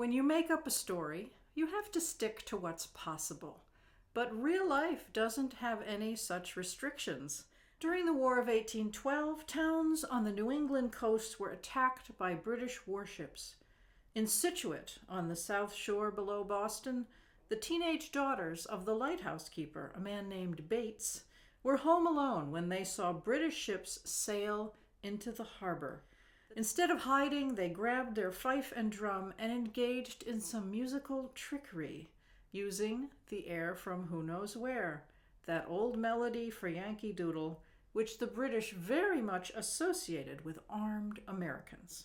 When you make up a story, you have to stick to what's possible. But real life doesn't have any such restrictions. During the War of 1812, towns on the New England coast were attacked by British warships. In Scituate, on the south shore below Boston, the teenage daughters of the lighthouse keeper, a man named Bates, were home alone when they saw British ships sail into the harbor. Instead of hiding, they grabbed their fife and drum and engaged in some musical trickery, using the air from Who Knows Where, that old melody for Yankee Doodle, which the British very much associated with armed Americans.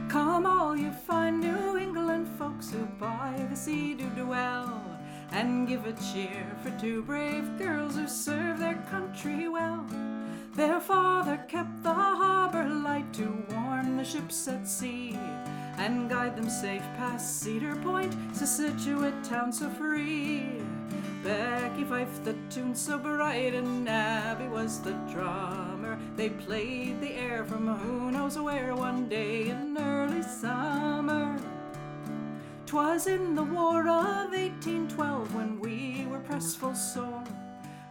Come all you fine New England folks who by the sea do dwell, and give a cheer for two brave girls who serve their country well. Their father kept the harbor light to warn the ships at sea, and guide them safe past Cedar Point to Scituate town so free. Becky fifed the tune so bright, and Abby was the drummer. They played the air from Who Knows Where one day in early summer. 'Twas in the War of 1812 when we were pressed full sore.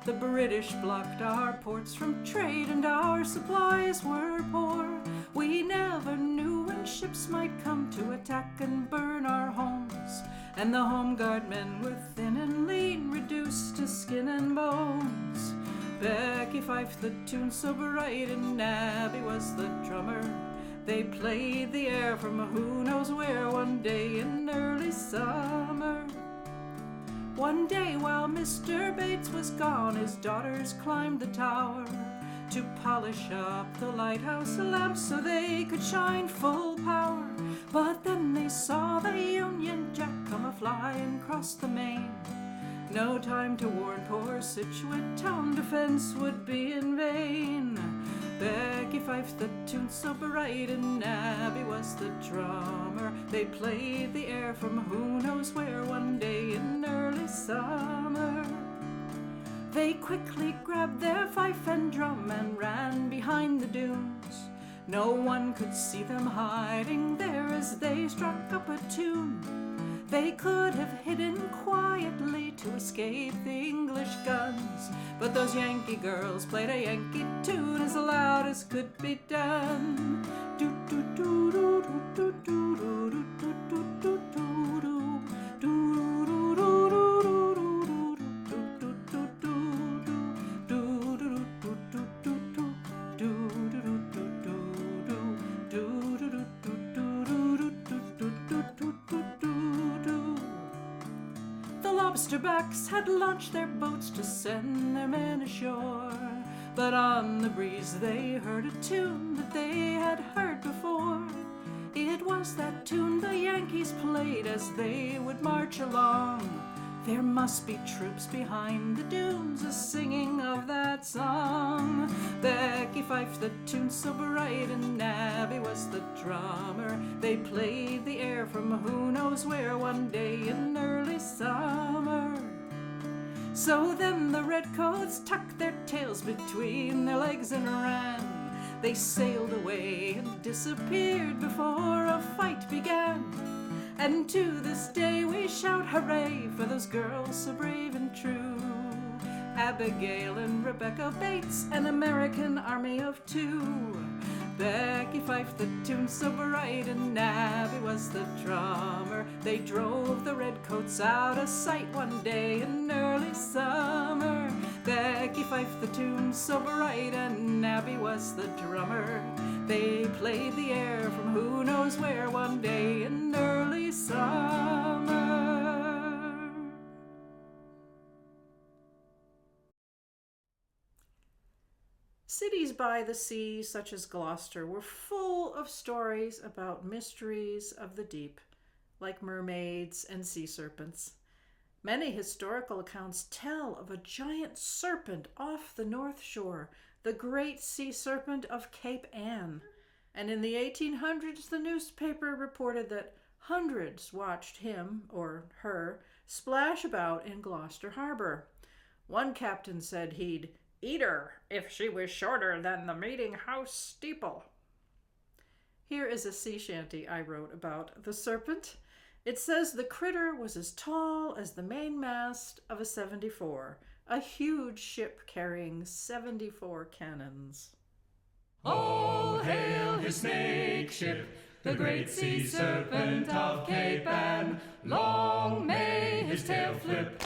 The British blocked our ports from trade and our supplies were poor. We never knew when ships might come to attack and burn our homes, and the home guard men were thin and lean, reduced to skin and bones. Becky fifed the tune so bright, and Abby was the drummer. They played the air from Who Knows Where one day in early summer. One day while Mr. Bates was gone, his daughters climbed the tower to polish up the lighthouse lamps so they could shine full power. But then they saw the Union Jack come a-flying across the main. No time to warn poor Scituate town, defense would be in vain. Becky fifed the tune so bright, and Abby was the drummer. They played the air from Who Knows Where one day in early summer. They quickly grabbed their fife and drum and ran behind the dunes. No one could see them hiding there as they struck up a tune. They could have hidden quietly to escape the English guns, but those Yankee girls played a Yankee tune as loud as could be done. Do do do do do do do do do do do do do. Lobsterbacks had launched their boats to send their men ashore, but on the breeze they heard a tune that they had heard before. It was that tune the Yankees played as they would march along. There must be troops behind the dunes a-singing of that song. Becky fifed the tune so bright, and Abby was the drummer. They played the air from Who Knows Where one day in early summer. So then the redcoats tucked their tails between their legs and ran. They sailed away and disappeared before a fight began. And to this day we shout hooray for those girls so brave and true. Abigail and Rebecca Bates, an American army of two. Becky fifed the tune so bright, and Abby was the drummer. They drove the redcoats out of sight one day in early summer. Becky fifed the tune so bright, and Abby was the drummer. They played the air from Who Knows Where one day in early summer. Cities by the sea, such as Gloucester, were full of stories about mysteries of the deep, like mermaids and sea serpents. Many historical accounts tell of a giant serpent off the North Shore, the great sea serpent of Cape Ann. And in the 1800s, the newspaper reported that hundreds watched him, or her, splash about in Gloucester Harbor. One captain said he'd eat her if she was shorter than the meeting house steeple. Here is a sea shanty I wrote about the Serpent. It says the critter was as tall as the mainmast of a 74, a huge ship carrying 74 cannons. All hail his snake ship, the great sea serpent of Cape Ann. Long may his tail flip,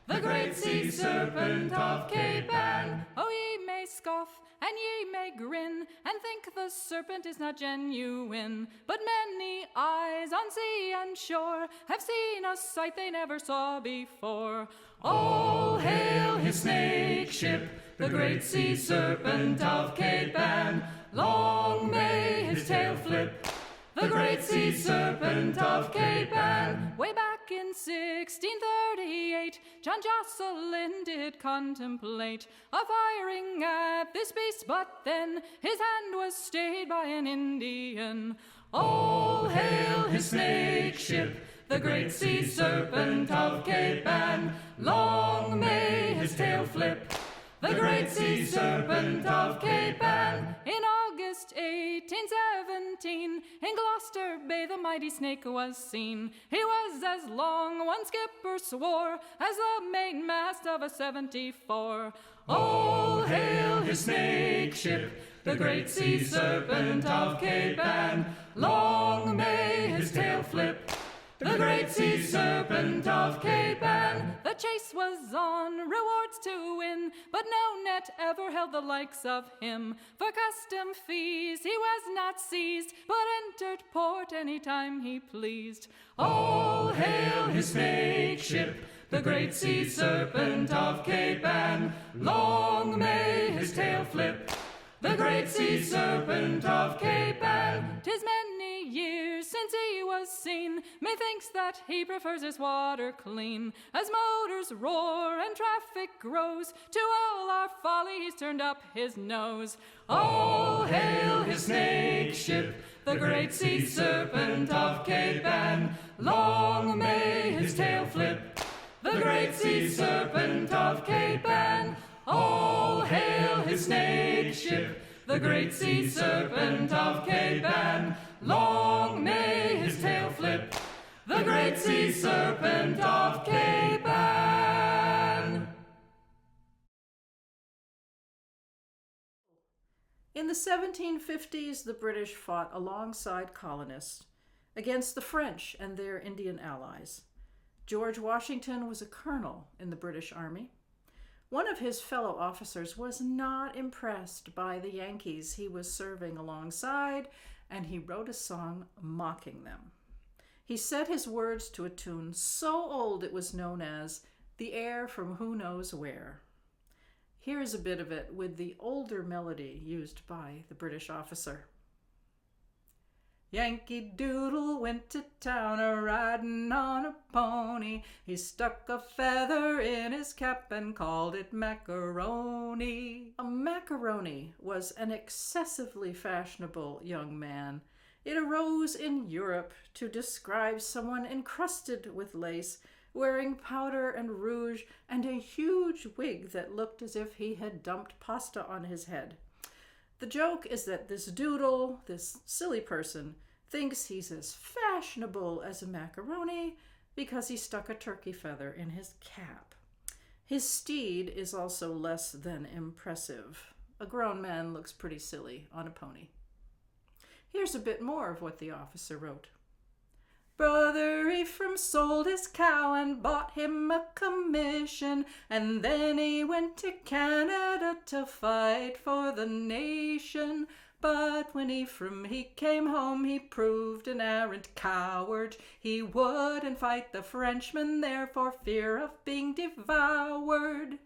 the great sea serpent of Cape Ann. Oh, ye may scoff, and ye may grin, and think the serpent is not genuine. But many eyes on sea and shore have seen a sight they never saw before. All hail his snake ship, the great sea serpent of Cape Ann. Long may his tail flip, the great sea serpent of Cape Ann. Way back in 1638, John Josselin did contemplate a firing at this beast, but then his hand was stayed by an Indian. All hail his snake ship, the great sea serpent of Cape Ann. Long may his tail flip, the great sea serpent of Cape Ann. In August 1817, in Gloucester Bay, the mighty snake was seen. He was as long, one skipper swore, as the mainmast of a 74. All hail his snake ship, the great sea serpent of Cape Ann. Long may his tail flip, the great sea serpent of Cape Ann. The chase was on, rewards to win, but no net ever held the likes of him. For custom fees he was not seized, but entered port any time he pleased. All hail his snake ship, the great sea serpent of Cape Ann. Long may his tail flip, the great sea serpent of Cape Ann. 'Tis many years since he was seen, methinks that he prefers his water clean. As motors roar and traffic grows, to all our folly he's turned up his nose. All hail his snake ship, the great sea serpent of Cape Ann. Long may his tail flip, the great sea serpent of Cape Ann. All hail his snake ship, the great sea serpent of Cape Ann. Long may his tail flip, the great sea serpent of Cape Ann. In the 1750s, the British fought alongside colonists against the French and their Indian allies. George Washington was a colonel in the British Army. One of his fellow officers was not impressed by the Yankees he was serving alongside, and he wrote a song mocking them. He set his words to a tune so old it was known as The Air from Who Knows Where. Here is a bit of it with the older melody used by the British officer. Yankee Doodle went to town a-riding on a pony. He stuck a feather in his cap and called it macaroni. A macaroni was an excessively fashionable young man. It arose in Europe to describe someone encrusted with lace, wearing powder and rouge and a huge wig that looked as if he had dumped pasta on his head. The joke is that this doodle, this silly person, thinks he's as fashionable as a macaroni because he stuck a turkey feather in his cap. His steed is also less than impressive. A grown man looks pretty silly on a pony. Here's a bit more of what the officer wrote. Brother Ephraim sold his cow and bought him a commission, and then he went to Canada to fight for the nation. But when Ephraim he came home, he proved an arrant coward. He wouldn't fight the Frenchmen there for fear of being devoured.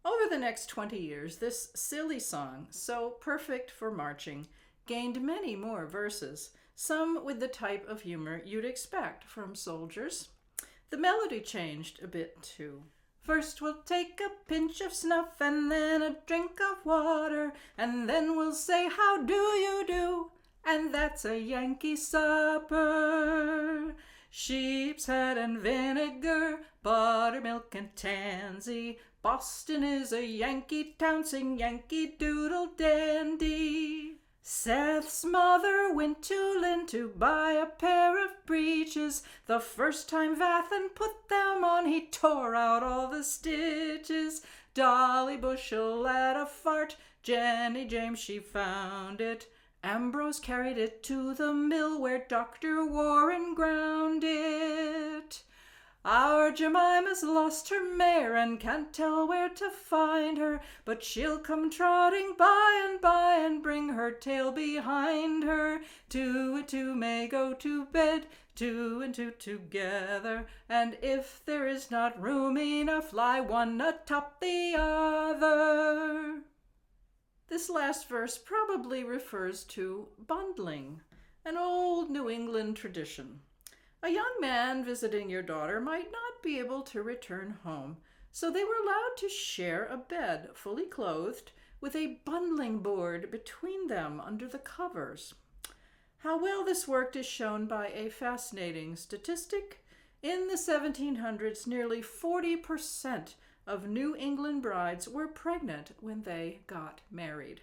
Over the next 20 years, this silly song, so perfect for marching, gained many more verses, some with the type of humor you'd expect from soldiers. The melody changed a bit too. First we'll take a pinch of snuff and then a drink of water, and then we'll say, how do you do? And that's a Yankee supper. Sheep's head and vinegar, buttermilk and tansy. Boston is a Yankee town, sing Yankee Doodle Dandy. Seth's mother went to Lynn to buy a pair of breeches. The first time Vathan put them on, he tore out all the stitches. Dolly Bushel let a fart, Jenny James she found it. Ambrose carried it to the mill where Dr. Warren ground it. Our Jemima's lost her mare and can't tell where to find her, but she'll come trotting by and bring her tail behind her. Two and two may go to bed, two and two together, and if there is not room enough, lie one atop the other. This last verse probably refers to bundling, an old New England tradition. A young man visiting your daughter might not be able to return home, so they were allowed to share a bed, fully clothed, with a bundling board between them under the covers. How well this worked is shown by a fascinating statistic. In the 1700s, nearly 40% of New England brides were pregnant when they got married.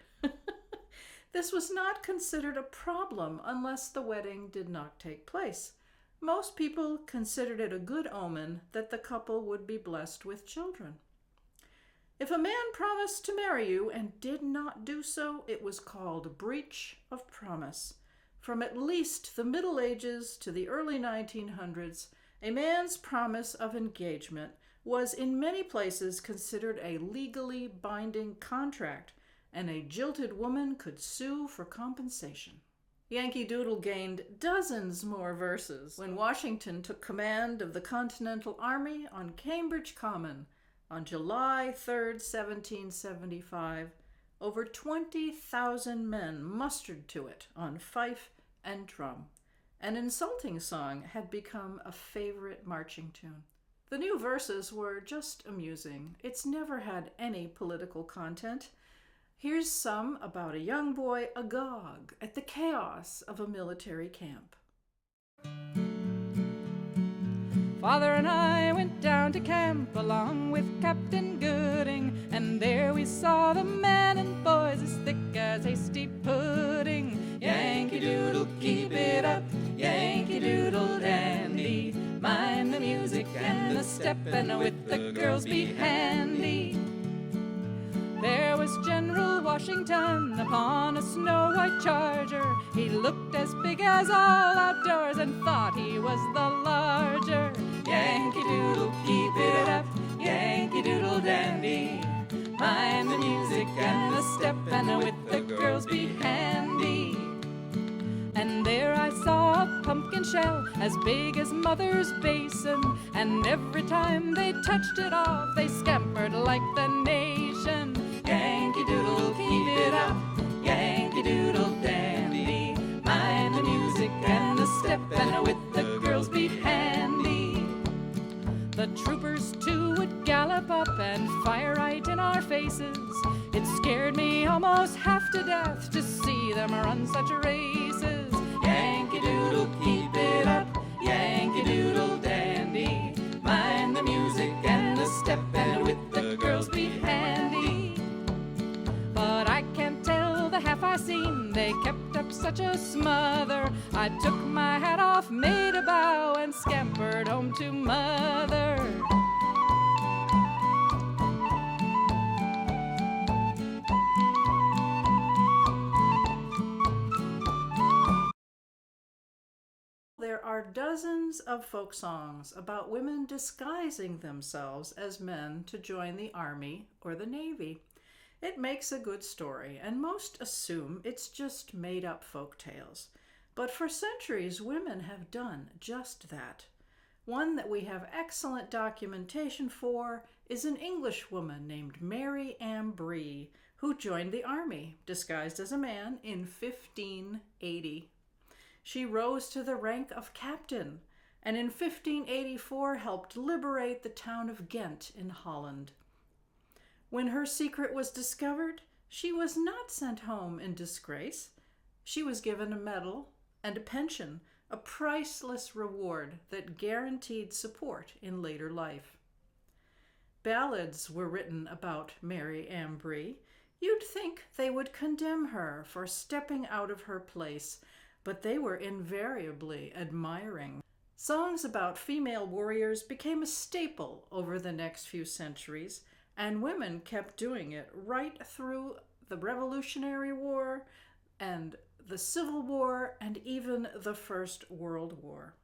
This was not considered a problem unless the wedding did not take place. Most people considered it a good omen that the couple would be blessed with children. If a man promised to marry you and did not do so, it was called breach of promise. From at least the Middle Ages to the early 1900s, a man's promise of engagement was in many places considered a legally binding contract, and a jilted woman could sue for compensation. Yankee Doodle gained dozens more verses when Washington took command of the Continental Army on Cambridge Common on July 3, 1775. Over 20,000 men mustered to it on fife and drum. An insulting song had become a favorite marching tune. The new verses were just amusing. It's never had any political content. Here's some about a young boy agog at the chaos of a military camp. Father and I went down to camp along with Captain Gooding, and there we saw the men and boys as thick as hasty pudding. Yankee Doodle, keep it up, Yankee Doodle dandy. Mind the music and the step, and with the girls be handy. There was General Washington upon a snow-white charger. He looked as big as all outdoors and thought he was the larger. Yankee Doodle, keep it up, Yankee Doodle dandy. Mind the music and the step, and with the girls be handy. And there I saw a pumpkin shell as big as Mother's basin, and every time they touched it off, they scampered like the nation. Yankee Doodle, keep it up, Yankee Doodle dandy. Mind the music and the step, and with the girls be handy. The troopers too would gallop up and fire right in our faces. It scared me almost half to death to see them run such races. Yankee Doodle, keep it up, Yankee Doodle dandy. Mind the music and the step, and with the girls be handy. But I can't tell the half I seen, they kept up such a smother. I took my hat off, made a bow, and scampered home to Mother. There are dozens of folk songs about women disguising themselves as men to join the Army or the Navy. It makes a good story, and most assume it's just made-up folk tales. But for centuries, women have done just that. One that we have excellent documentation for is an English woman named Mary Ambree, who joined the Army, disguised as a man, in 1580. She rose to the rank of captain, and in 1584 helped liberate the town of Ghent in Holland. When her secret was discovered, she was not sent home in disgrace. She was given a medal and a pension, a priceless reward that guaranteed support in later life. Ballads were written about Mary Ambree. You'd think they would condemn her for stepping out of her place, but they were invariably admiring. Songs about female warriors became a staple over the next few centuries, and women kept doing it right through the Revolutionary War and the Civil War and even the First World War.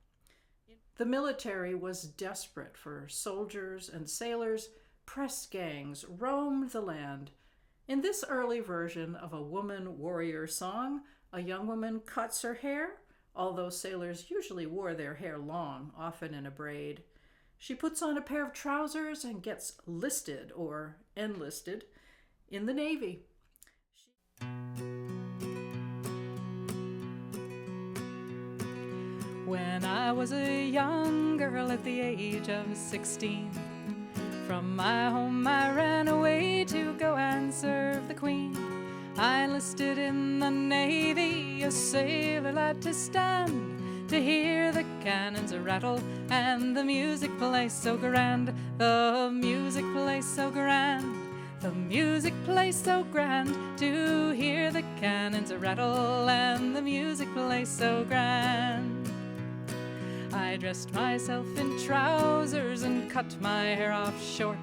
The military was desperate for soldiers and sailors. Press gangs roamed the land. In this early version of a woman warrior song, a young woman cuts her hair, although sailors usually wore their hair long, often in a braid. She puts on a pair of trousers and gets listed or enlisted in the Navy. When I was a young girl at the age of 16, from my home I ran away to go and serve the Queen. I enlisted in the Navy, a sailor lad to stand, to hear the cannons rattle and the music play so grand, the music play so grand, the music play so grand, to hear the cannons rattle and the music play so grand. I dressed myself in trousers and cut my hair off short.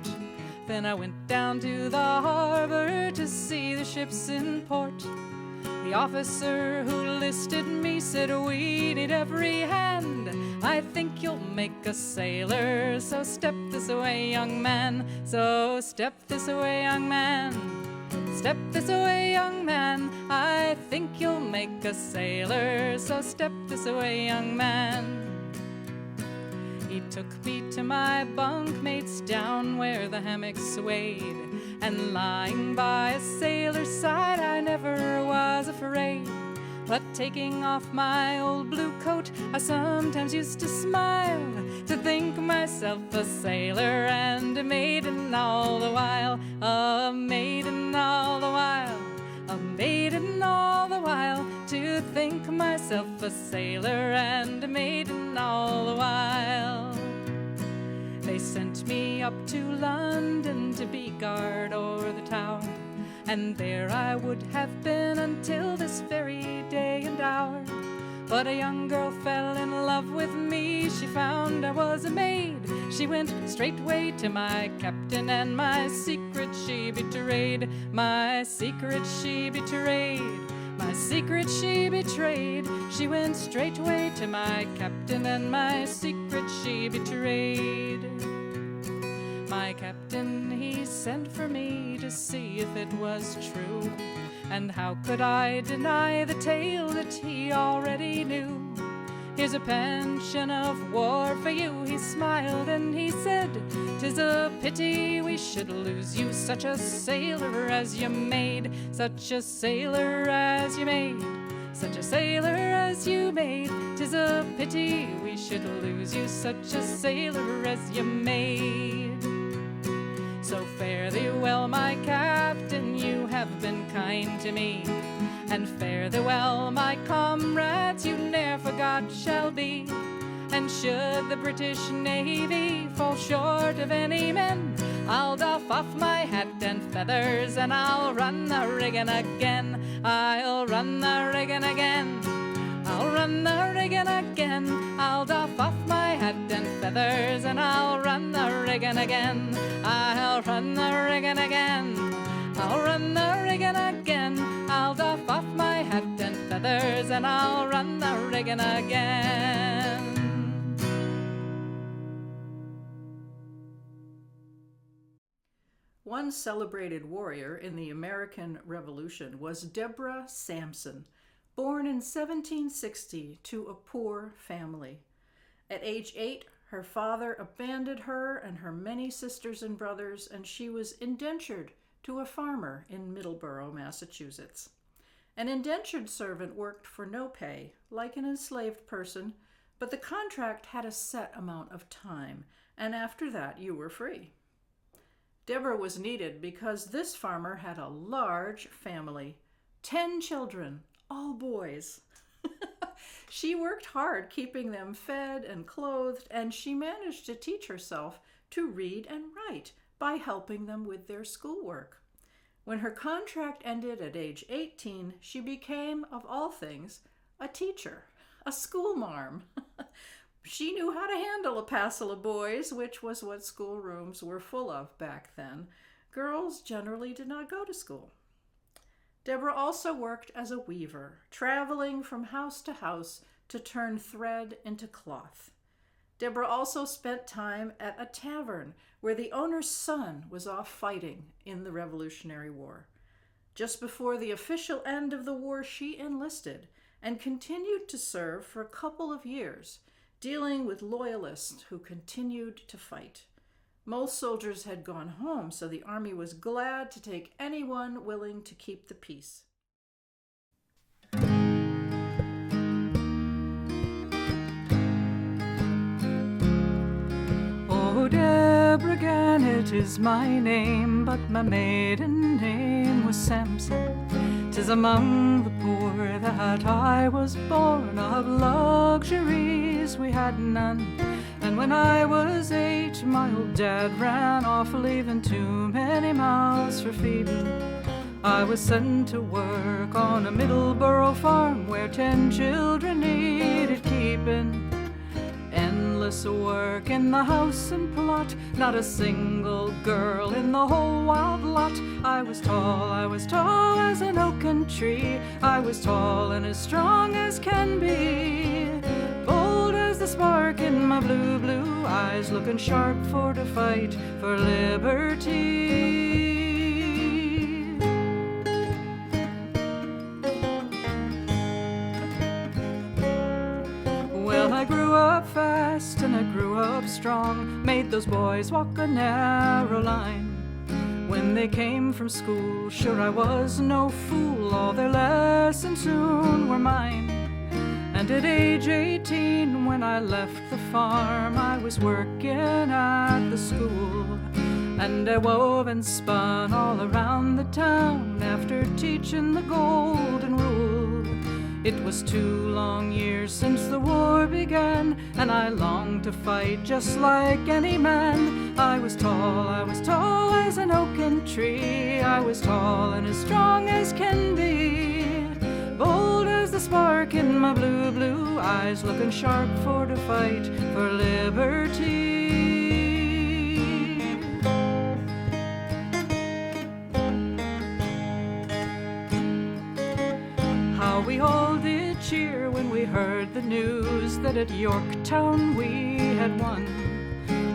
Then I went down to the harbor to see the ships in port. The officer who listed me said, "We need every hand. I think you'll make a sailor, so step this way, young man. So step this way, young man. Step this way, young man. I think you'll make a sailor, so step this way, young man." He took me to my bunkmates down where the hammocks swayed, and lying by a sailor's side I never was afraid. But taking off my old blue coat, I sometimes used to smile, to think myself a sailor and a maiden all the while, a maiden all the while, a maiden all the while, to think myself a sailor and a maiden all the while. They sent me up to London to be guard o'er the tower, and there I would have been until this very day and hour. But a young girl fell in love with me, she found I was a maid. She went straightway to my captain, and my secret she betrayed. My secret she betrayed. My secret she betrayed. She went straightway to my captain, and my secret she betrayed. My captain, he sent for me to see if it was true, and how could I deny the tale that he already knew? "Here's a pension of war for you," he smiled and he said, "'Tis a pity we should lose you, such a sailor as you made, such a sailor as you made, such a sailor as you made. 'Tis a pity we should lose you, such a sailor as you made." So fare thee well, my captain, you have been kind to me, and fare thee well, my comrades, you ne'er forgot shall be. And should the British Navy fall short of any men, I'll doff off my hat and feathers, and I'll run the rigging again. I'll run the rigging again. I'll run the rigging again. I'll doff off my hat and feathers, and I'll run the rigging again. I'll run the rigging again. I'll run the rigging again. I'll doff off my hat and feathers, and I'll run the rigging again. One celebrated warrior in the American Revolution was Deborah Sampson, born in 1760 to a poor family. At age 8, her father abandoned her and her many sisters and brothers, and she was indentured to a farmer in Middleborough, Massachusetts. An indentured servant worked for no pay, like an enslaved person, but the contract had a set amount of time, and after that you were free. Deborah was needed because this farmer had a large family, 10 children, all boys. She worked hard keeping them fed and clothed, and she managed to teach herself to read and write by helping them with their schoolwork. When her contract ended at age 18, she became, of all things, a teacher, a schoolmarm. She knew how to handle a passel of boys, which was what schoolrooms were full of back then. Girls generally did not go to school. Deborah also worked as a weaver, traveling from house to house to turn thread into cloth. Deborah also spent time at a tavern where the owner's son was off fighting in the Revolutionary War. Just before the official end of the war, she enlisted and continued to serve for a couple of years, dealing with loyalists who continued to fight. Most soldiers had gone home, so the army was glad to take anyone willing to keep the peace. Oh, Deborah Gannett is my name, but my maiden name was Sampson. 'Tis among the poor that I was born, of luxuries we had none. And when I was 8, my old dad ran off, leaving too many mouths for feeding. I was sent to work on a Middleborough farm where 10 children needed keeping. Endless work in the house and plot, not a single girl in the whole wild lot. I was tall as an oaken tree. I was tall and as strong as can be. Bold as the spark in my blue, blue eyes, looking sharp for to fight for liberty. Well, I grew up fast and I grew up strong, made those boys walk a narrow line. When they came from school, sure I was no fool, all their lessons soon were mine. And at age 18, when I left the farm, I was working at the school. And I wove and spun all around the town after teaching the golden rule. It was 2 long years since the war began, and I longed to fight just like any man. I was tall as an oaken tree. I was tall and as strong as can be. Bold as the spark in my blue, blue eyes, looking sharp for to fight for liberty. How we all did cheer when we heard the news that at Yorktown we had won.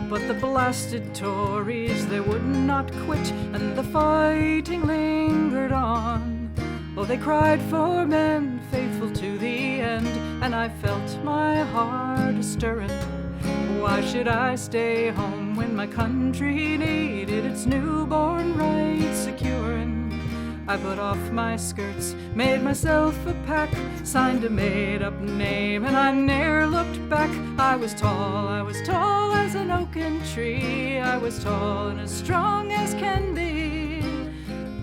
But the blasted Tories, they would not quit, and the fighting lingered on. Oh, they cried for men faithful to the end, and I felt my heart a-stirring. Why should I stay home when my country needed its newborn rights securing? I put off my skirts, made myself a pack, signed a made-up name, and I ne'er looked back. I was tall as an oaken tree. I was tall and as strong as can be.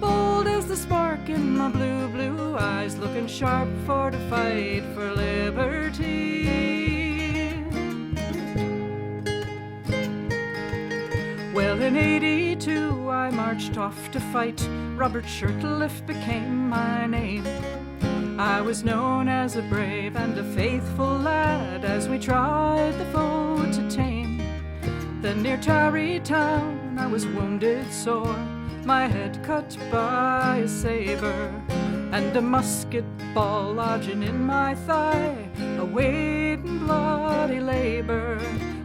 Bold as the spark in my blue, blue eyes, looking sharp for to fight for liberty. Well, in 82 I marched off to fight. Robert Shirtliff became my name. I was known as a brave and a faithful lad as we tried the foe to tame. Then near Tarrytown I was wounded sore, my head cut by a saber, and a musket ball lodging in my thigh, awaiting bloody labor.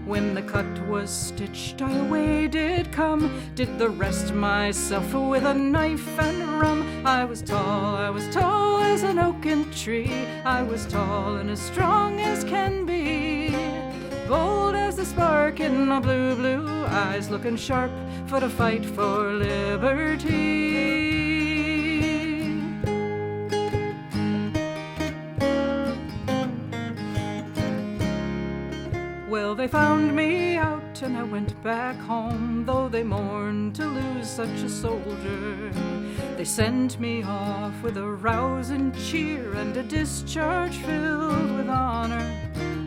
When the cut was stitched, I away did come, did the rest myself with a knife and rum. I was tall as an oaken tree. I was tall and as strong as can be. Bold as the spark in my blue, blue eyes, looking sharp for the fight for liberty. Well, they found me out and I went back home, though they mourned to lose such a soldier. They sent me off with a rousing cheer and a discharge filled with honor.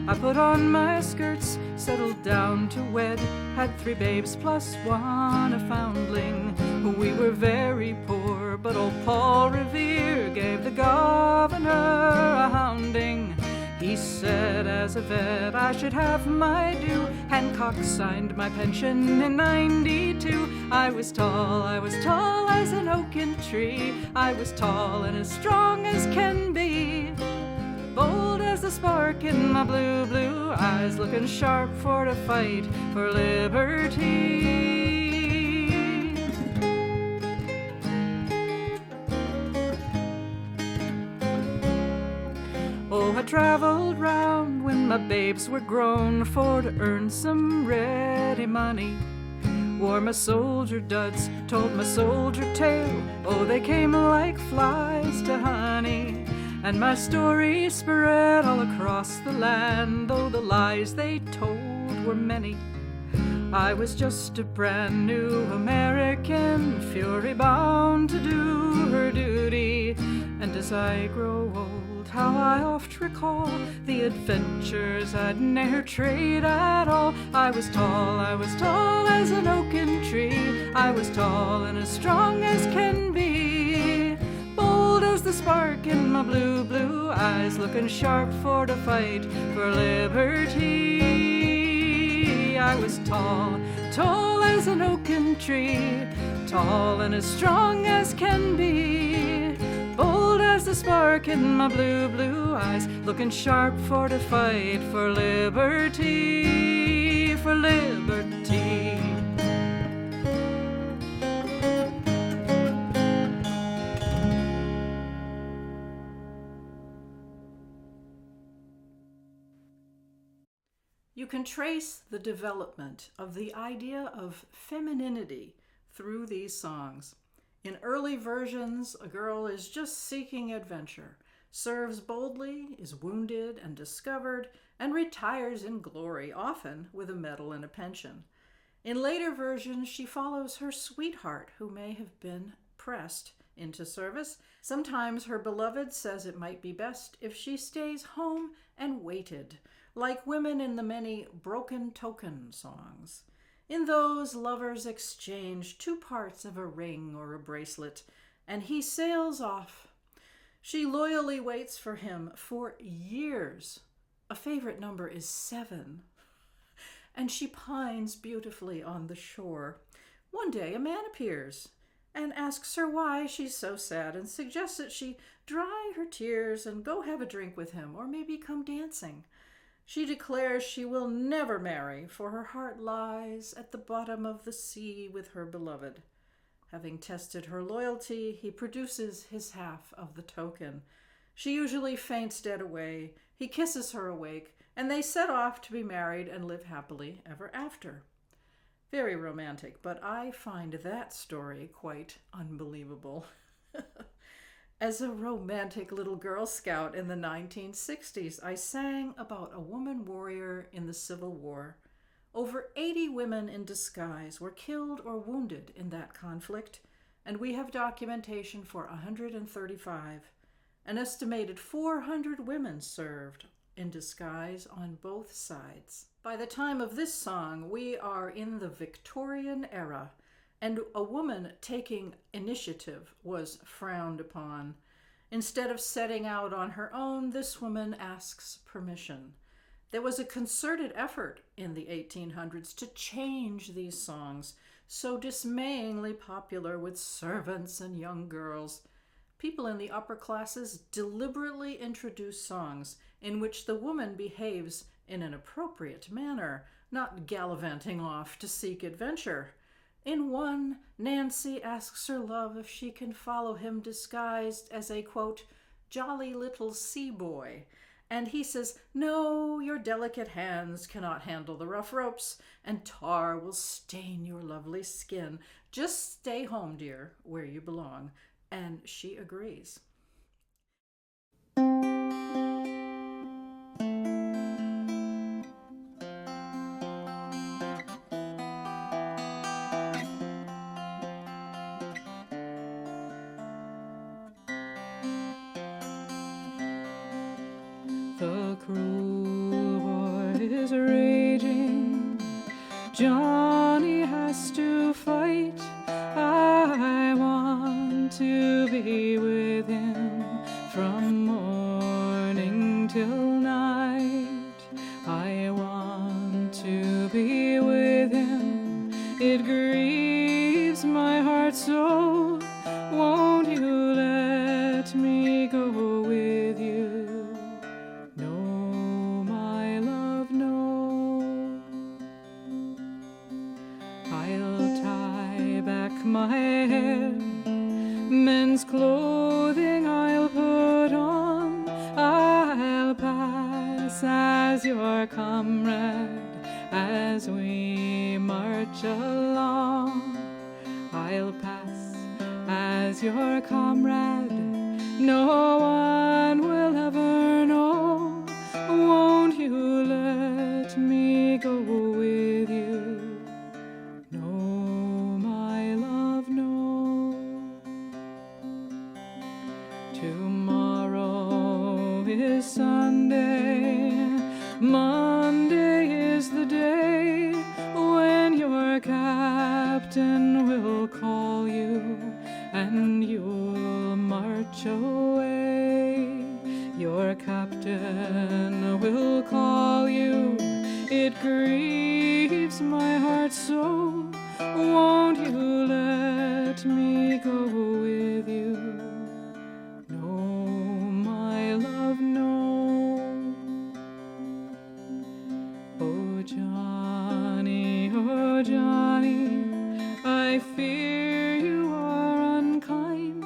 I put on my skirts, settled down to wed, had 3 babes plus 1 a foundling. We were very poor but old Paul Revere gave the governor a hounding. He said as a vet I should have my due. Hancock signed my pension in '92. I was tall as an oaken tree. I was tall and as strong as can be. Bold as the spark in my blue, blue eyes, looking sharp for to fight for liberty. Oh, I traveled round when my babes were grown for to earn some ready money. Wore my soldier duds, told my soldier tale. Oh, they came like flies to honey. And my story spread all across the land, though the lies they told were many. I was just a brand new American, fury bound to do her duty. And as I grow old, how I oft recall the adventures I'd ne'er trade at all. I was tall as an oaken tree. I was tall and as strong as can be. Bold as the spark in my blue, blue eyes, looking sharp for to fight for liberty. I was tall as an oaken tree, tall and as strong as can be. Bold as the spark in my blue, blue eyes, looking sharp for to fight for liberty, for liberty. You can trace the development of the idea of femininity through these songs. In early versions, a girl is just seeking adventure, serves boldly, is wounded and discovered, and retires in glory, often with a medal and a pension. In later versions, she follows her sweetheart, who may have been pressed into service. Sometimes her beloved says it might be best if she stays home and waited, like women in the many Broken Token songs. In those, lovers exchange 2 parts of a ring or a bracelet, and he sails off. She loyally waits for him for years. A favorite number is 7. And she pines beautifully on the shore. One day a man appears and asks her why she's so sad and suggests that she dry her tears and go have a drink with him or maybe come dancing. She declares she will never marry, for her heart lies at the bottom of the sea with her beloved. Having tested her loyalty, he produces his half of the token. She usually faints dead away. He kisses her awake, and they set off to be married and live happily ever after. Very romantic, but I find that story quite unbelievable. As a romantic little Girl Scout in the 1960s, I sang about a woman warrior in the Civil War. Over 80 women in disguise were killed or wounded in that conflict, and we have documentation for 135. An estimated 400 women served in disguise on both sides. By the time of this song, we are in the Victorian era, and a woman taking initiative was frowned upon. Instead of setting out on her own, this woman asks permission. There was a concerted effort in the 1800s to change these songs, so dismayingly popular with servants and young girls. People in the upper classes deliberately introduce songs in which the woman behaves in an appropriate manner, not gallivanting off to seek adventure. In one, Nancy asks her love if she can follow him disguised as a, quote, jolly little sea boy. And he says, no, your delicate hands cannot handle the rough ropes, and tar will stain your lovely skin. Just stay home, dear, where you belong. And she agrees. The cruel war is raging. Johnny has to fight. I want to clothing I'll put on. I'll pass as your comrade as we march along. I'll pass as your comrade, no one will ever know. Won't you let me go with you? No, my love, no. Tomorrow is Sunday, Monday is the day when your captain will call you and you'll march away. Your captain will call you, it grieves my heart so. Won't you let me go with you? No, my love, no. Oh, Johnny, I fear you are unkind.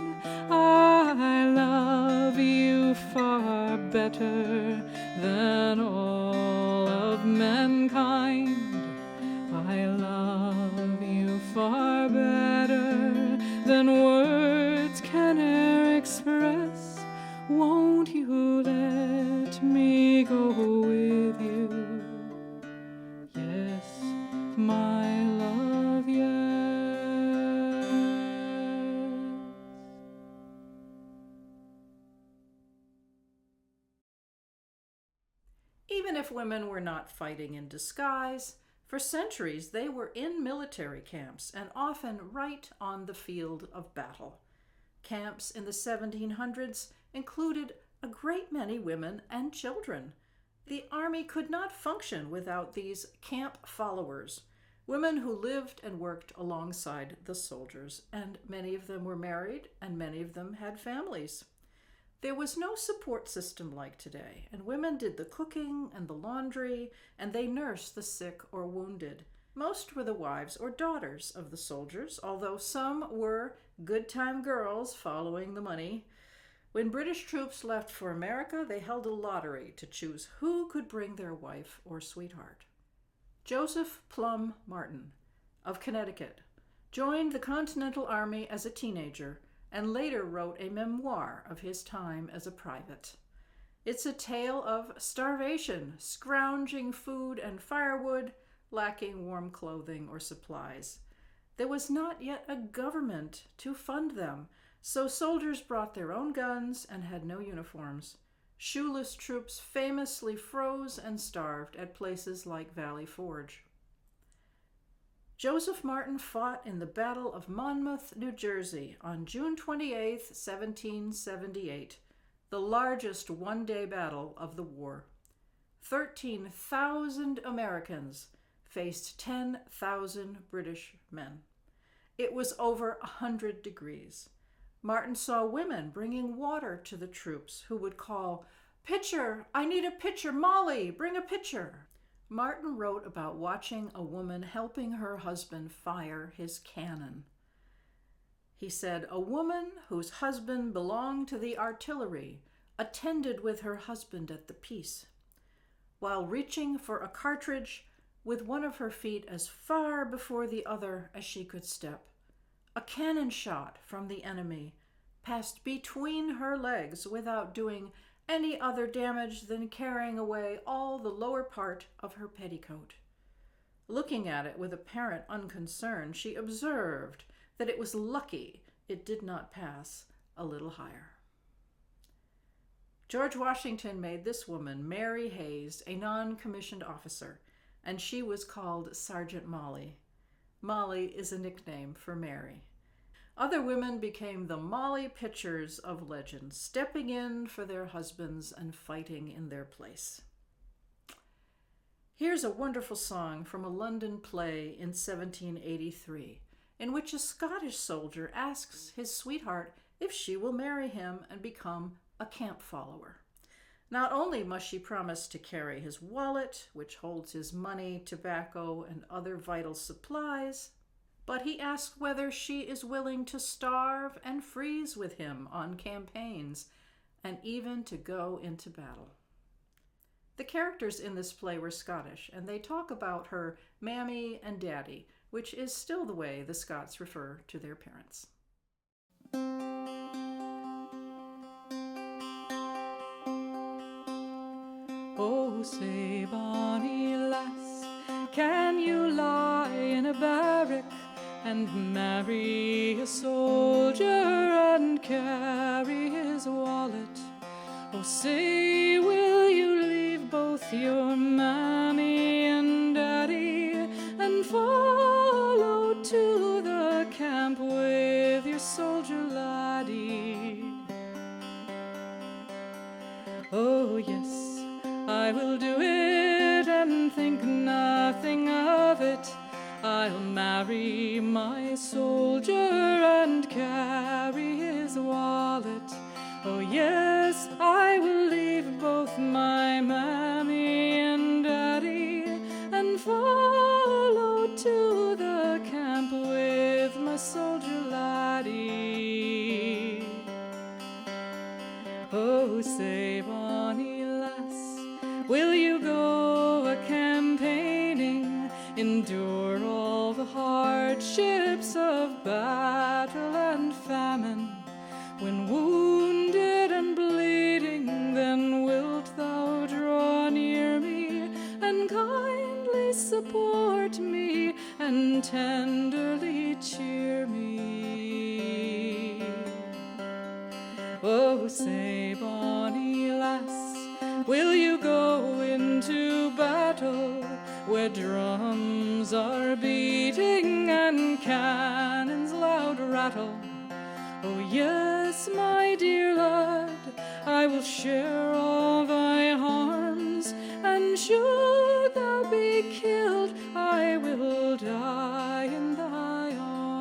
I love you far better than all of mankind. I love you far better than words can e'er express. Won't you let me go with you? Yes, my love, yes. Even if women were not fighting in disguise, for centuries they were in military camps and often right on the field of battle. Camps in the 1700s included a great many women and children. The army could not function without these camp followers, women who lived and worked alongside the soldiers, and many of them were married and many of them had families. There was no support system like today, and women did the cooking and the laundry, and they nursed the sick or wounded. Most were the wives or daughters of the soldiers, although some were good-time girls following the money. When British troops left for America, they held a lottery to choose who could bring their wife or sweetheart. Joseph Plum Martin of Connecticut joined the Continental Army as a teenager and later wrote a memoir of his time as a private. It's a tale of starvation, scrounging food and firewood, lacking warm clothing or supplies. There was not yet a government to fund them, so soldiers brought their own guns and had no uniforms. Shoeless troops famously froze and starved at places like Valley Forge. Joseph Martin fought in the Battle of Monmouth, New Jersey on June 28, 1778, the largest one-day battle of the war. 13,000 Americans faced 10,000 British men. It was over 100 degrees. Martin saw women bringing water to the troops who would call, "Pitcher, I need a pitcher, Molly, bring a pitcher." Martin wrote about watching a woman helping her husband fire his cannon. He said, "A woman whose husband belonged to the artillery attended with her husband at the piece, while reaching for a cartridge with one of her feet as far before the other as she could step. A cannon shot from the enemy passed between her legs without doing any other damage than carrying away all the lower part of her petticoat. Looking at it with apparent unconcern, she observed that it was lucky it did not pass a little higher." George Washington made this woman, Mary Hayes, a non-commissioned officer, and she was called Sergeant Molly. Molly is a nickname for Mary. Other women became the Molly Pitchers of legend, stepping in for their husbands and fighting in their place. Here's a wonderful song from a London play in 1783, in which a Scottish soldier asks his sweetheart if she will marry him and become a camp follower. Not only must she promise to carry his wallet, which holds his money, tobacco, and other vital supplies, but he asks whether she is willing to starve and freeze with him on campaigns, and even to go into battle. The characters in this play were Scottish, and they talk about her mammy and daddy, which is still the way the Scots refer to their parents. Oh, say, bonny lass, can you lie in a barrack and marry a soldier and carry his wallet? Oh, say, will you leave both your mammy and daddy and follow to the camp with your soldier laddie? Oh, yes, I will do it and think nothing of it. I'll marry my soldier and carry his wallet. Oh yes, I will leave both my mammy and daddy and follow to the camp with my soldier laddie. Oh, say, bonny lass, will you go a-campaigning, endure all the hardships of battle and famine? When wounded and bleeding, then wilt thou draw near me and kindly support me and tenderly cheer me? Oh, say, bonny lass, will you go into battle where drums are beating and cannons loud rattle? Oh yes, my dear lad, I will share all thy harms, and should thou be killed, I will die in thy arms.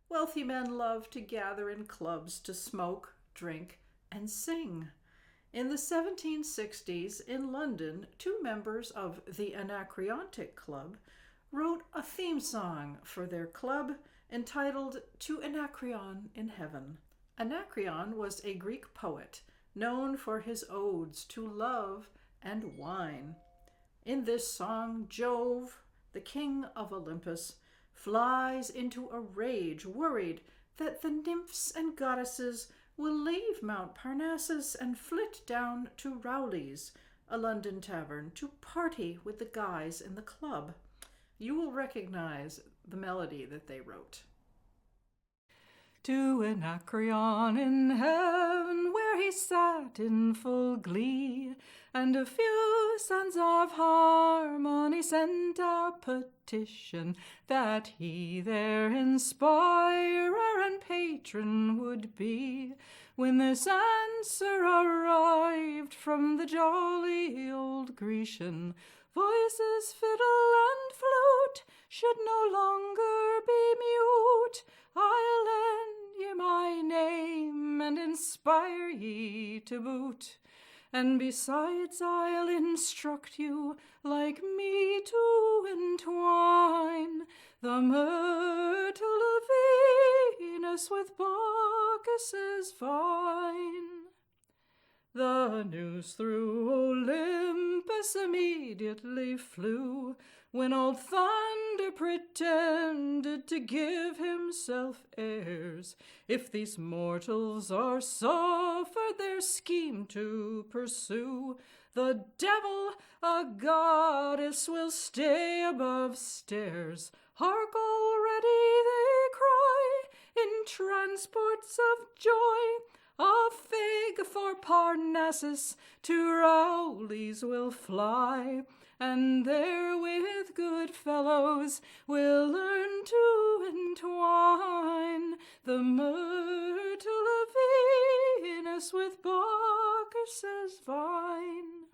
Wealthy men love to gather in clubs to smoke, drink, and sing. In the 1760s in London, two members of the Anacreontic Club wrote a theme song for their club entitled To Anacreon in Heaven. Anacreon was a Greek poet known for his odes to love and wine. In this song, Jove, the king of Olympus, flies into a rage, worried that the nymphs and goddesses will leave Mount Parnassus and flit down to Rowley's, a London tavern, to party with the guys in the club. You will recognize the melody that they wrote. To Anacreon in heaven, where he sat in full glee, and a few sons of harmony sent a petition that he their inspirer and patron would be. When this answer arrived from the jolly old Grecian, voices, fiddle, and flute should no longer be mute. I'll lend ye my name and inspire ye to boot. And besides I'll instruct you like me to entwine the myrtle of Venus with Bacchus's vine. The news through Olympus immediately flew, when old Thunder pretended to give himself airs. If these mortals are suffered their scheme to pursue, the devil, a goddess, will stay above stairs. Hark, already they cry in transports of joy, a fig for Parnassus to Rowley's will fly, and there with good fellows will learn to entwine the myrtle of Venus with Bacchus's vine.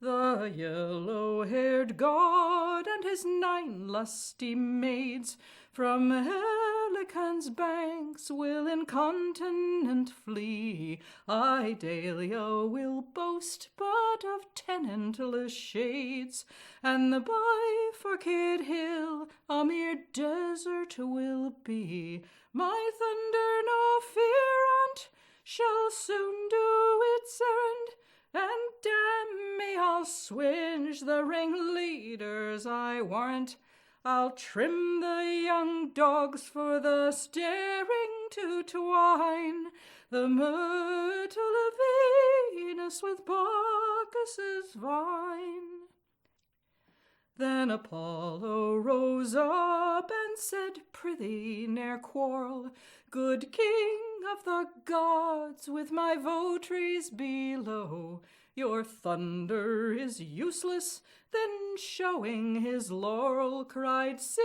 The yellow-haired god and his 9 lusty maids from Hell Rubicán's banks will incontinent flee. Idalia will boast but of tenantless shades, and the bifurcated hill a mere desert will be. My thunder no fear on't shall soon do its errand, and damn me, I'll swinge the ringleaders, I warrant. I'll trim the young dogs for the staring to twine the myrtle of Venus with Bacchus's vine. Then Apollo rose up and said, Prithee, ne'er quarrel, good king of the gods, with my votaries below. Your thunder is useless. Then showing his laurel cried, Sic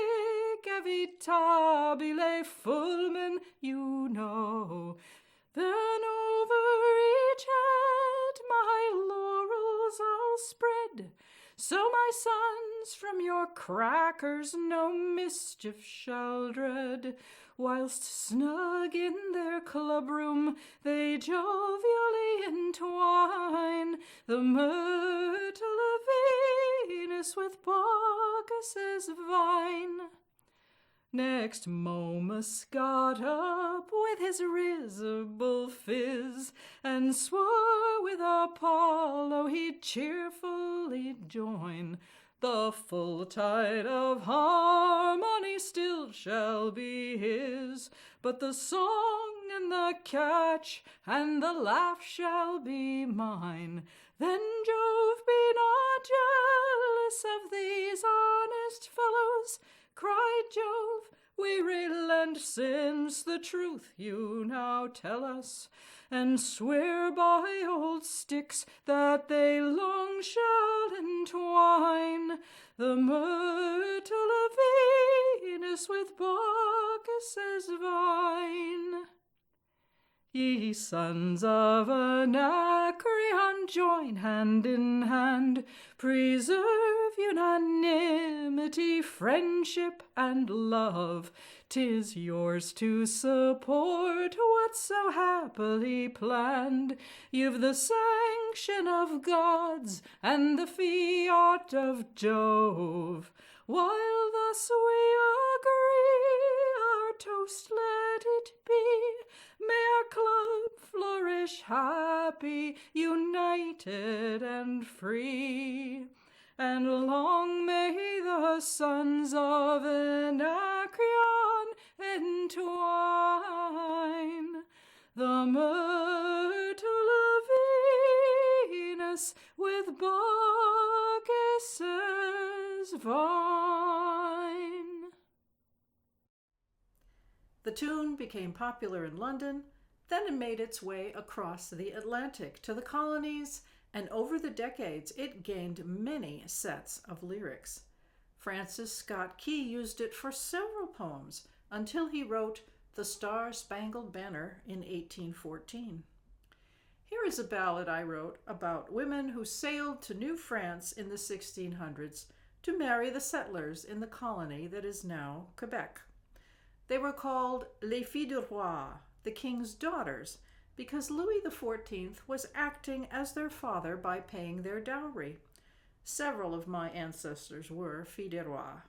evitabile fulmen, you know. Then over each head my laurels I'll spread, so my sons from your crackers no mischief shall dread, whilst snug in their club-room they jovially entwine the myrtle of Venus with Bacchus's vine. Next Momus got up with his risible fizz, and swore with Apollo he'd cheerfully join. The full tide of harmony still shall be his, but the song and the catch and the laugh shall be mine. Then Jove, be not jealous of these honest fellows, cried Jove, we relent since the truth you now tell us, and swear by old Styx that they long shall entwine the myrtle of Venus with Bacchus's vine. Ye sons of Anacreon, join hand in hand, preserve unanimity, friendship, and love. 'Tis yours to support what's so happily planned. You've the sanction of gods and the fiat of Jove. While thus we agree, our toast let it be. May our club flourish happy, united and free. And long may the sons of Anacreon entwine the myrtle of Venus with Bacchus's vine. The tune became popular in London, then it made its way across the Atlantic to the colonies, and over the decades it gained many sets of lyrics. Francis Scott Key used it for several poems until he wrote The Star-Spangled Banner in 1814. Here is a ballad I wrote about women who sailed to New France in the 1600s to marry the settlers in the colony that is now Quebec. They were called Les Filles du Roi, the king's daughters, because Louis XIV was acting as their father by paying their dowry. Several of my ancestors were filles de roi.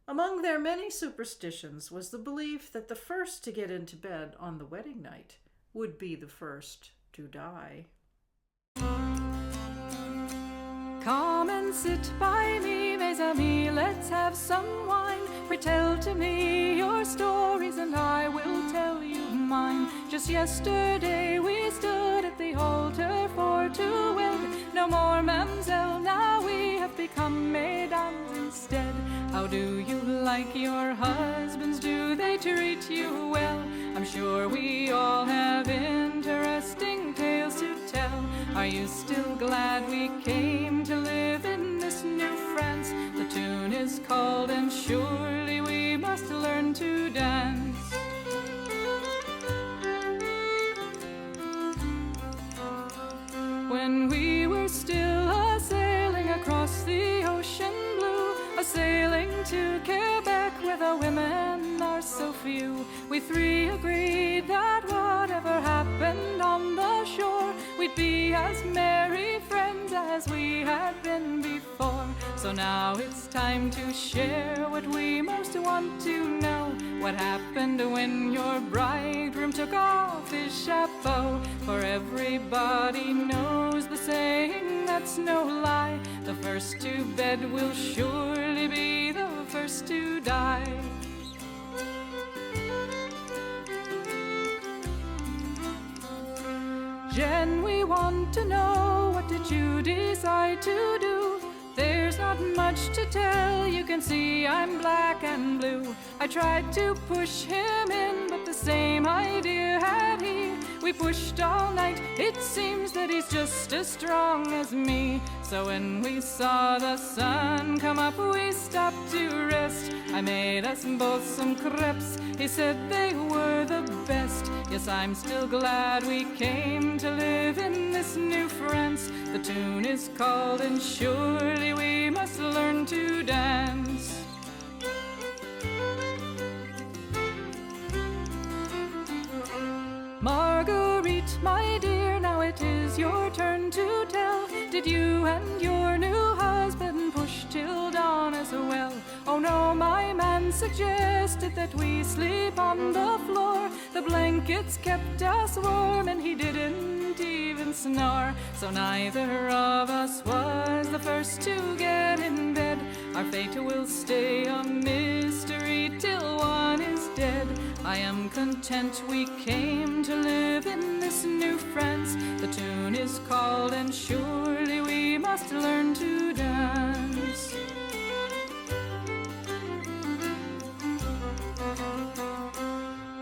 Among their many superstitions was the belief that the first to get into bed on the wedding night would be the first to die. Come and sit by me, mes amis, let's have some wine. Retell to me your stories and I will tell you mine. Just yesterday we stood at the altar for to wed. No more, mademoiselle, now we have become mesdames instead. How do you like your husbands? Do they treat you well? I'm sure we all have interesting tales to tell. Are you still glad we came to live in this new France? The tune is called And Surely We Must Learn to Dance. When we were still a-sailing across the ocean blue, a-sailing to Quebec where the women are are so few. We three agreed that whatever happened on the shore, we'd be as merry friends as we had been before. So now it's time to share what we most want to know. What happened when your bridegroom took off his chapeau? For everybody knows the saying, that's no lie. The first to bed will surely be the first to die. Jen, we want to know, what did you decide to do? There's not much to tell, you can see I'm black and blue. I tried to push him in, but the same idea had he. We pushed all night, it seems that he's just as strong as me. So when we saw the sun come up, we stopped to rest. I made us both some crepes, he said they were the best. Yes, I'm still glad we came to live in this New France. The tune is called And Surely We Must Learn to Dance. Marguerite, my dear, now it is your turn to tell. Did you and your new husband push till dawn as well? Oh no, my man suggested that we sleep on the floor. The blankets kept us warm and he didn't even snore. So neither of us was the first to get in bed. Our fate will stay a mystery till one is dead. I am content we came to live in this New France. The tune is called And Surely We Must Learn to Dance.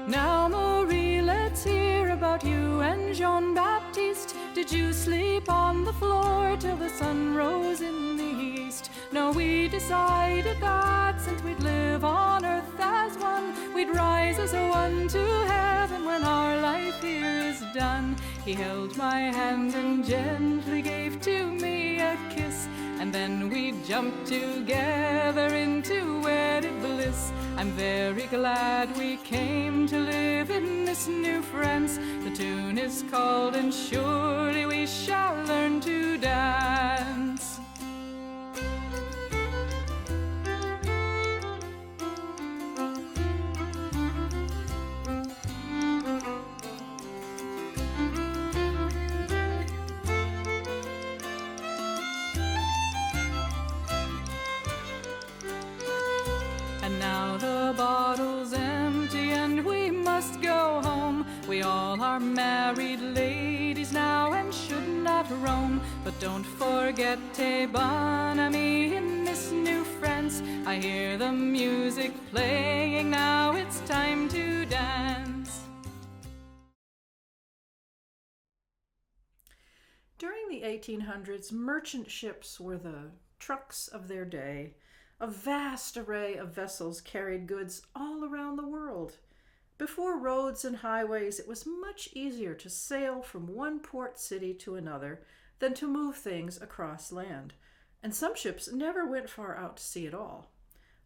Now, Marie, let's hear about you and Jean-Baptiste. Did you sleep on the floor till the sun rose in the east? No, we decided that since we'd live on earth as one, we'd rise as one to heaven when our life here is done. He held my hand and gently gave to me a kiss, and then we jumped together into wedded bliss. I'm very glad we came to live in this New France. The tune is called And Surely We Shall Learn to Dance. And now the bottle's empty and we must go home. We all are married ladies now and should not roam. But don't forget a bon ami in this New France. I hear the music playing, now it's time to dance. During the 1800s, merchant ships were the trucks of their day. A vast array of vessels carried goods all around the world. Before roads and highways, it was much easier to sail from one port city to another than to move things across land, and some ships never went far out to sea at all.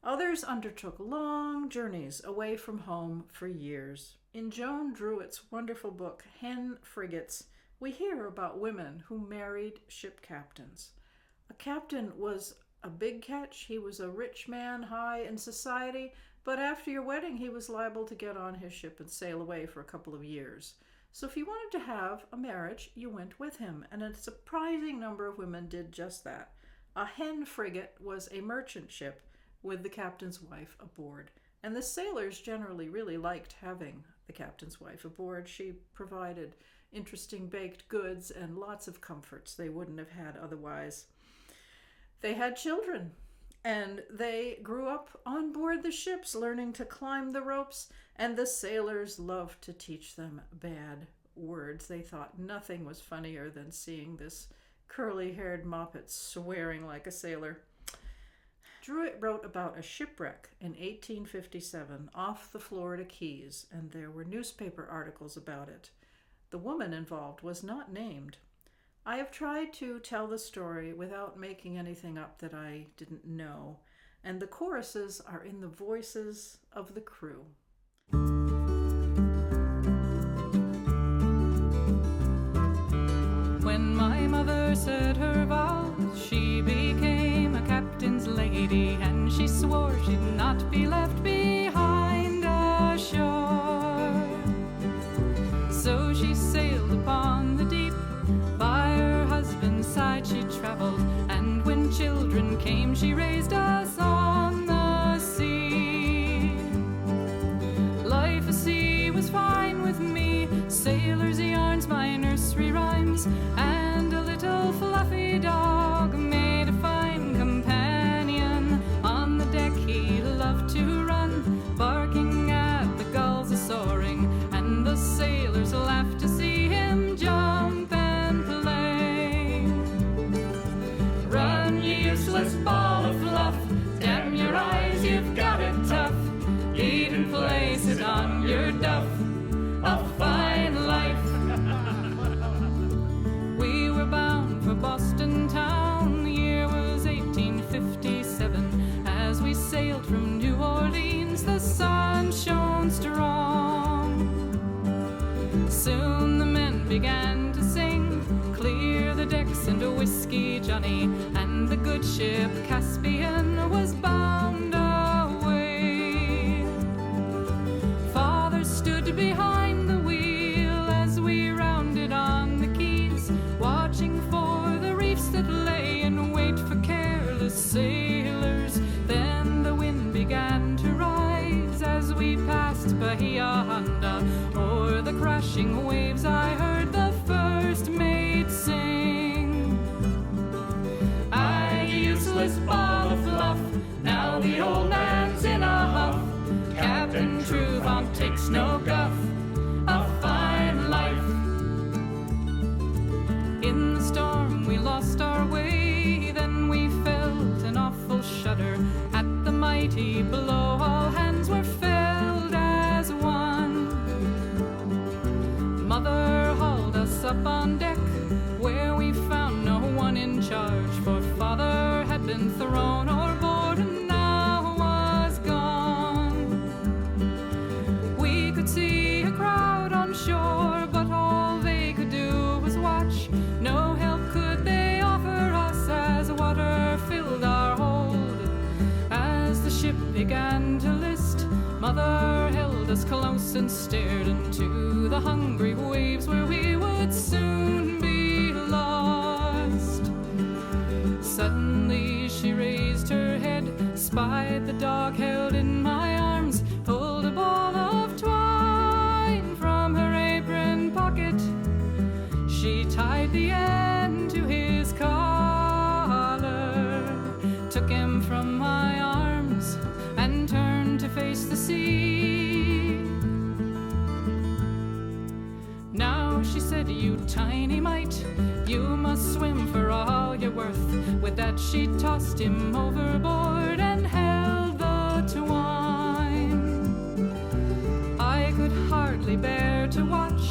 Others undertook long journeys away from home for years. In Joan Druitt's wonderful book, Hen Frigates, we hear about women who married ship captains. A captain was a big catch. He was a rich man high in society, but after your wedding he was liable to get on his ship and sail away for a couple of years. So if you wanted to have a marriage, you went with him, and a surprising number of women did just that. A hen frigate was a merchant ship with the captain's wife aboard, and the sailors generally really liked having the captain's wife aboard. She provided interesting baked goods and lots of comforts they wouldn't have had otherwise. They had children, and they grew up on board the ships learning to climb the ropes, and the sailors loved to teach them bad words. They thought nothing was funnier than seeing this curly-haired moppet swearing like a sailor. Druitt wrote about a shipwreck in 1857 off the Florida Keys, and there were newspaper articles about it. The woman involved was not named. I have tried to tell the story without making anything up that I didn't know, and the choruses are in the voices of the crew. mother said her vows, she became a captain's lady, and she swore she'd not be left behind ashore. So she sailed upon the deep, by her husband's side she traveled, and when children came she raised us on the sea. Life at sea was fine with me, sailors' yarns, my nursery rhymes, and a little fluffy dog made a fine companion. On the deck he loved to run, barking at the gulls a-soaring, and the sailors laughed to see him jump and play. Run, you useless ball of fluff, damn your eyes, you've got it tough. Eat and play, sit on your duff, a fine life. We were bound for Boston town, the year was 1857. As we sailed from New Orleans, the sun shone strong. Soon the men began to sing, clear the decks and a whiskey Johnny, and the good ship Caspian was bound away. Father stood behind the wheel as we rounded on the keys, watching for the reefs that lay in wait for careless sailors. Then the wind began to rise as we passed Bahia Honda. O'er the crashing waves I heard the first mate sing. "Aye, you useless ball of fluff, now the old man's in a huff. Captain Truvant takes no guff, a fine life." In the storm we lost our way, then we felt an awful shudder. At the mighty blow all hands were felled as one. Mother hauled us up on deck, where we found no one in charge, for father had been thrown overboard and now was gone. We could see a crowd on shore, but all they could do was watch. No help could they offer us as water filled our hold. As the ship began to list, mother held us close and stared into the hungry waves where we would soon be lost. Suddenly she raised her head, spied the dog held in my arms, pulled a ball of twine from her apron pocket. She tied the end to his collar, took him from my arms, and turned to face the sea. Now she said, "You tiny mite, you must swim for all you're worth." With that she tossed him overboard and held the twine. I could hardly bear to watch,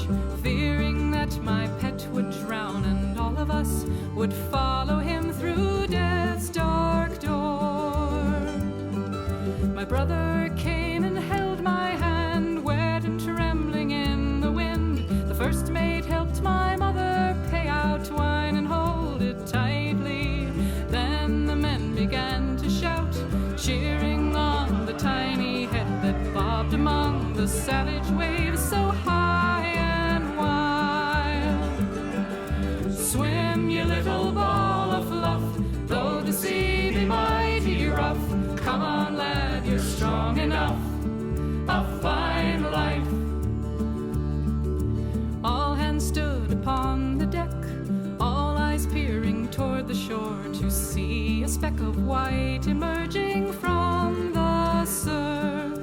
fearing that my pet would drown, and all of us would follow him through death's dark door. My brother came and held my hand, wet and trembling in the wind. The first mate helped my mother pay out twine and hold it tightly. Then the men began to shout, cheering on the tiny head that bobbed among the savage waves so high and wild. "Swim, you little ball of fluff, though the sea be mighty rough. Come on, lad, you're strong enough, a fine life." All hands stood upon the deck, all eyes peering toward the shore, to see a speck of white emerging from the surf.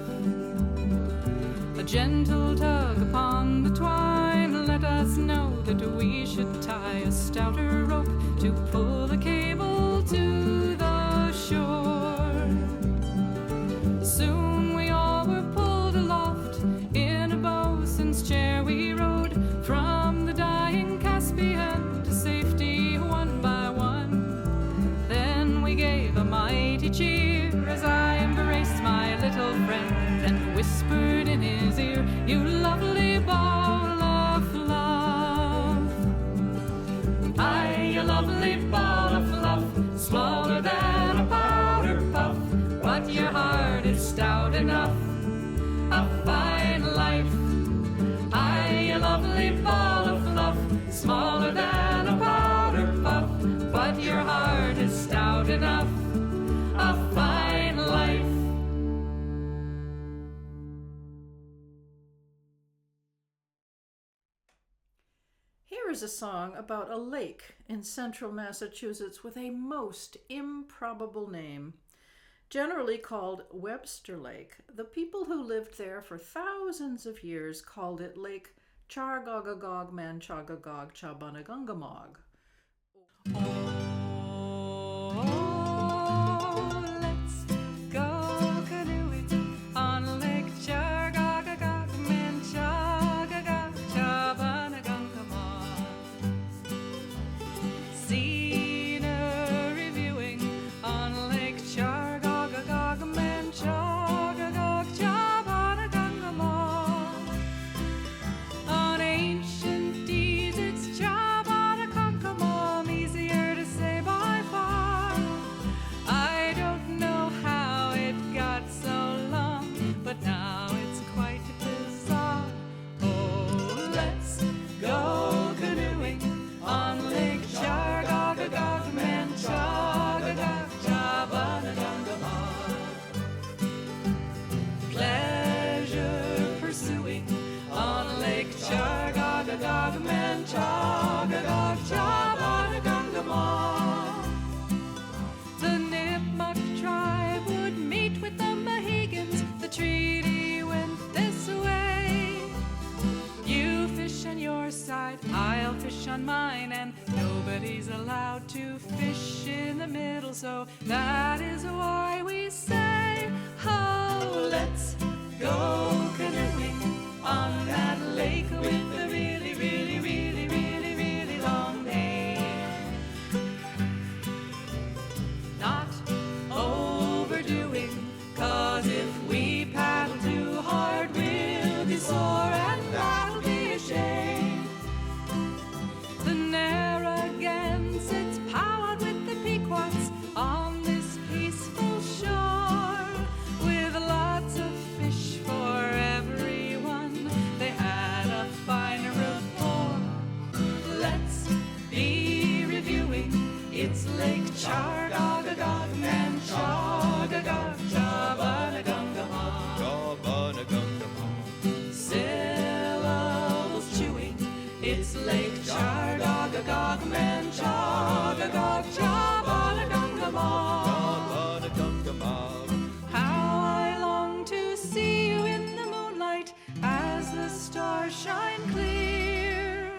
A gentle tug upon the twine let us know that we should tie a stouter rope to pull the cable to the shore. Soon we all were pulled aloft, in a boatswain's chair we rode, from the dying Caspian to safety one by one. Then we gave a mighty cheer as I embraced my little friend and whispered in his ear, "You lovely ball of love." "Aye, you lovely ball of fluff, smaller than a powder puff, but your heart is stout enough. A fine life. Aye, a lovely ball of fluff, smaller than a powder puff, but your heart is stout enough. A fine life. Here is a song about a lake in central Massachusetts with a most improbable name. Generally called Webster Lake, the people who lived there for thousands of years called it Lake Chargogagog Manchagagog Chabanagungumog. Let's go canoeing on Lake Chargogagog Manchagagog Chabanagungumog. Scenery viewing on Lake Chargogagog Manchagagog Chabanagungumog. On ancient deeds it's Chabanagungumog, easier to say by far. I don't know how it got so long, but now it's quite bizarre. Oh, let's go canoeing on Lake Chargogagog Manchagagog Chabanagungumog. Pleasure pursuing on Lake Chargogagog Manchagagog Chabanagungumog. The Nipmuc tribe would meet with the Mohegans. The treaty went this way. You fish on your side, I'll fish on mine, and nobody's allowed to fish in the middle. So that is why we say, oh, let's go canoeing on that lake with the really, really, really, really, really long name. Not overdoing, 'cause if we paddle too hard, we'll be sore and that'll be a shame. The Narragansetts powered with the Pequots on this peaceful shore, with lots of fish for everyone. They had a fine rapport. Let's be reviewing. It's Lake Chargogagog Manchagagog Chabanagungumog. Syllables chewing. It's Lake Chargogagog Manchagagog Chabanagungumog. How I long to see you in the moonlight as the stars shine clear.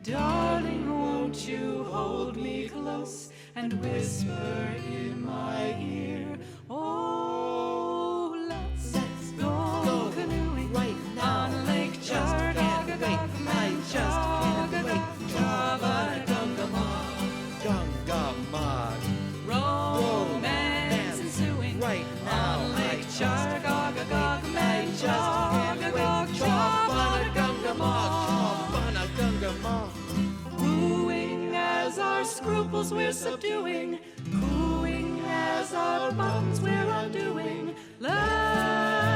Darling, won't you hold me close and whisper in my ear? Oh, let's go canoeing right now. on Lake Chargogagog Manchagagog Chabanagungumog. Gungumog. Romance ensuing Right now. on Lake Chargogagog Manchagagog Chabanagungumog. Chabanagungumog. Wooing as our scruples we're subduing, cooing as our bonds we're undoing. Let's